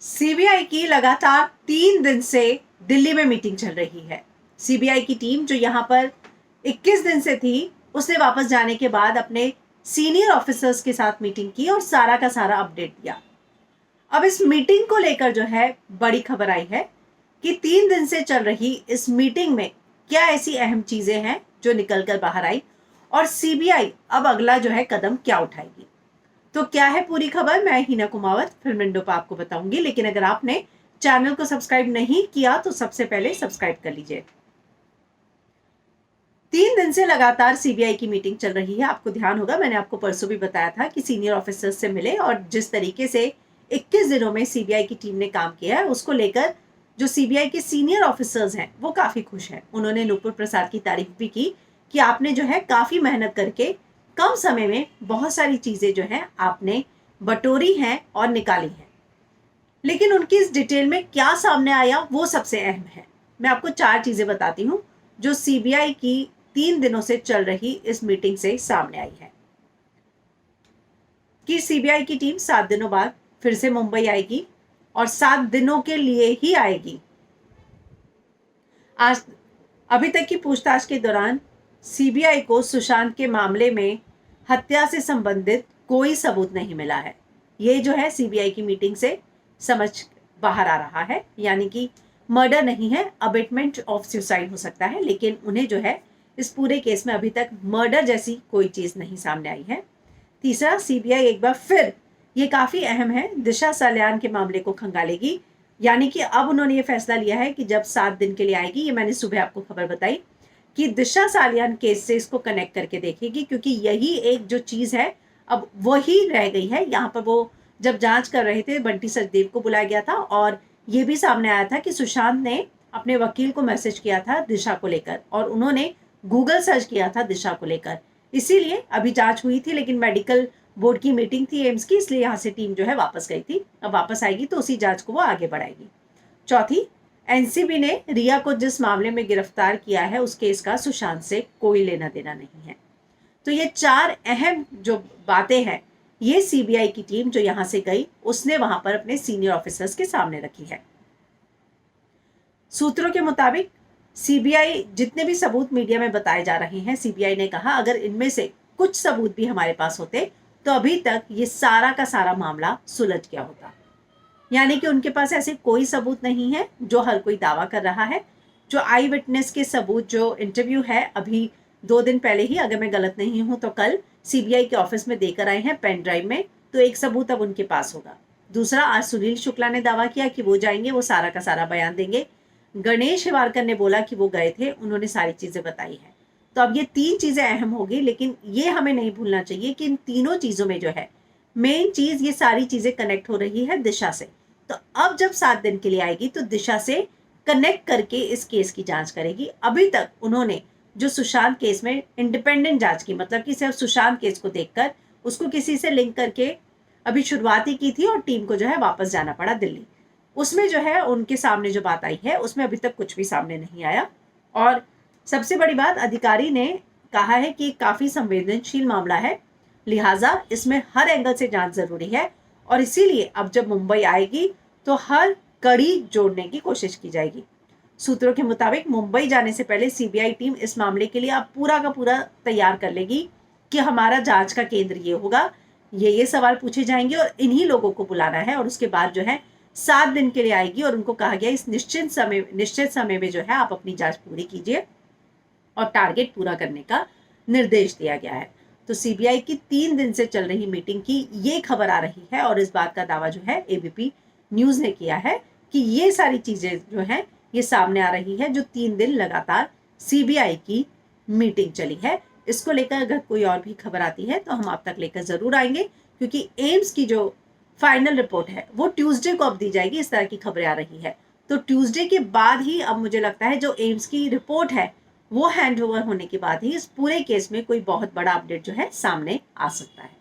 CBI की लगातार 3 दिन से दिल्ली में मीटिंग चल रही है। सीबीआई की टीम जो यहाँ पर 21 दिन से थी, उसने वापस जाने के बाद अपने सीनियर ऑफिसर्स के साथ मीटिंग की और सारा का सारा अपडेट दिया। अब इस मीटिंग को लेकर जो है बड़ी खबर आई है कि 3 दिन से चल रही इस मीटिंग में क्या ऐसी अहम चीजें हैं जो निकल कर बाहर आई और सीबीआई अब अगला जो है कदम क्या उठाएगी। तो क्या है पूरी खबर, मैं हिना कुमावत फिल्म विंडो पर आपको बताऊंगी। लेकिन अगर आपने चैनल को सब्सक्राइब नहीं किया तो सबसे पहले सब्सक्राइब कर लीजिए। 3 दिन से लगातार सीबीआई की मीटिंग चल रही है। आपको ध्यान होगा, मैंने आपको परसों भी बताया था कि सीनियर ऑफिसर्स से मिले और जिस तरीके से 21 दिनों में सीबीआई की टीम ने काम किया है उसको लेकर जो सीबीआई के सीनियर ऑफिसर्स हैं वो काफी खुश हैं। उन्होंने नूपुर प्रसाद की तारीफ भी की कि आपने जो है काफी मेहनत करके कम समय में बहुत सारी चीजें जो है आपने बटोरी हैं और निकाली हैं। लेकिन उनकी इस डिटेल में क्या सामने आया वो सबसे अहम है। मैं आपको 4 चीजें बताती हूँ जो सीबीआई की 3 दिनों से चल रही इस मीटिंग से सामने आई है कि सीबीआई की टीम 7 दिनों बाद फिर से मुंबई आएगी और 7 दिनों के लिए ही आएगी। आज अभी तक की पूछताछ के दौरान सीबीआई को सुशांत के मामले में हत्या से संबंधित कोई सबूत नहीं मिला है। ये जो है सीबीआई की मीटिंग से समझ बाहर आ रहा है, यानी कि मर्डर नहीं है, अबेटमेंट ऑफ सुसाइड हो सकता है, लेकिन उन्हें जो है इस पूरे केस में अभी तक मर्डर जैसी कोई चीज नहीं सामने आई है। तीसरा, सीबीआई एक बार फिर, ये काफी अहम है, दिशा सालियान के मामले को खंगालेगी। यानी कि अब उन्होंने ये फैसला लिया है कि जब 7 दिन के लिए आएगी, ये मैंने सुबह आपको खबर बताई कि दिशा सालियान केस से इसको कनेक्ट करके देखेगी, क्योंकि यही एक जो चीज है अब वही रह गई है। यहाँ पर वो जब जांच कर रहे थे, बंटी सचदेव को बुलाया गया था और ये भी सामने आया था कि सुशांत ने अपने वकील को मैसेज किया था दिशा को लेकर और उन्होंने गूगल सर्च किया था दिशा को लेकर। इसीलिए अभी जांच हुई थी, लेकिन मेडिकल बोर्ड की मीटिंग थी एम्स की, इसलिए यहाँ से टीम जो है वापस गई थी। अब वापस आएगी तो उसी जांच को वो आगे बढ़ाएगी। चौथी, एनसीबी ने रिया को जिस मामले में गिरफ्तार किया है उस केस का सुशांत से कोई लेना देना नहीं है। तो ये 4 अहम जो बातें हैं ये सीबीआई की टीम जो यहां से गई उसने वहां पर अपने सीनियर ऑफिसर्स के सामने रखी है। सूत्रों के मुताबिक सीबीआई जितने भी सबूत मीडिया में बताए जा रहे हैं, सीबीआई ने कहा अगर इनमें से कुछ सबूत भी हमारे पास होते तो अभी तक ये सारा का सारा मामला सुलझ गया होता। यानी कि उनके पास ऐसे कोई सबूत नहीं है जो हर कोई दावा कर रहा है। जो आई विटनेस के सबूत, जो इंटरव्यू है अभी 2 दिन पहले ही, अगर मैं गलत नहीं हूं तो कल सीबीआई के ऑफिस में देकर आए हैं पेन ड्राइव में, तो एक सबूत अब उनके पास होगा। दूसरा, आज सुनील शुक्ला ने दावा किया कि वो जाएंगे, वो सारा का सारा बयान देंगे। गणेश हिवारकर ने बोला कि वो गए थे, उन्होंने सारी चीजें बताई है। तो अब ये 3 चीजें अहम होगी, लेकिन ये हमें नहीं भूलना चाहिए कि इन तीनों चीजों में जो है मेन चीज, ये सारी चीजें कनेक्ट हो रही है दिशा से। तो अब जब 7 दिन के लिए आएगी तो दिशा से कनेक्ट करके इस केस की जांच करेगी। अभी तक उन्होंने जो सुशांत केस में इंडिपेंडेंट जांच की, मतलब कि सिर्फ सुशांत केस को देखकर उसको किसी से लिंक करके अभी शुरुआत ही की थी और टीम को जो है वापस जाना पड़ा दिल्ली। उसमें जो है उनके सामने जो बात आई है उसमें अभी तक कुछ भी सामने नहीं आया। और सबसे बड़ी बात, अधिकारी ने कहा है कि काफी संवेदनशील मामला है, लिहाजा इसमें हर एंगल से जांच जरूरी है और इसीलिए अब जब मुंबई आएगी तो हर कड़ी जोड़ने की कोशिश की जाएगी। सूत्रों के मुताबिक मुंबई जाने से पहले सीबीआई टीम इस मामले के लिए अब पूरा का पूरा तैयार कर लेगी कि हमारा जांच का केंद्र ये होगा, ये सवाल पूछे जाएंगे और इन्हीं लोगों को बुलाना है। और उसके बाद जो है 7 दिन के लिए आएगी और उनको कहा गया इस निश्चित समय में जो है आप अपनी जांच पूरी कीजिए और टारगेट पूरा करने का निर्देश दिया गया है। तो सीबीआई की 3 दिन से चल रही मीटिंग की ये खबर आ रही है और इस बात का दावा जो है एबीपी न्यूज ने किया है कि ये सारी चीजें जो है ये सामने आ रही है जो 3 दिन लगातार सीबीआई की मीटिंग चली है। इसको लेकर अगर कोई और भी खबर आती है तो हम आप तक लेकर जरूर आएंगे, क्योंकि एम्स की जो फाइनल रिपोर्ट है वो ट्यूसडे को अब दी जाएगी, इस तरह की खबरें आ रही है। तो ट्यूसडे के बाद ही अब मुझे लगता है जो एम्स की रिपोर्ट है वो हैंड ओवर होने के बाद ही इस पूरे केस में कोई बहुत बड़ा अपडेट जो है सामने आ सकता है।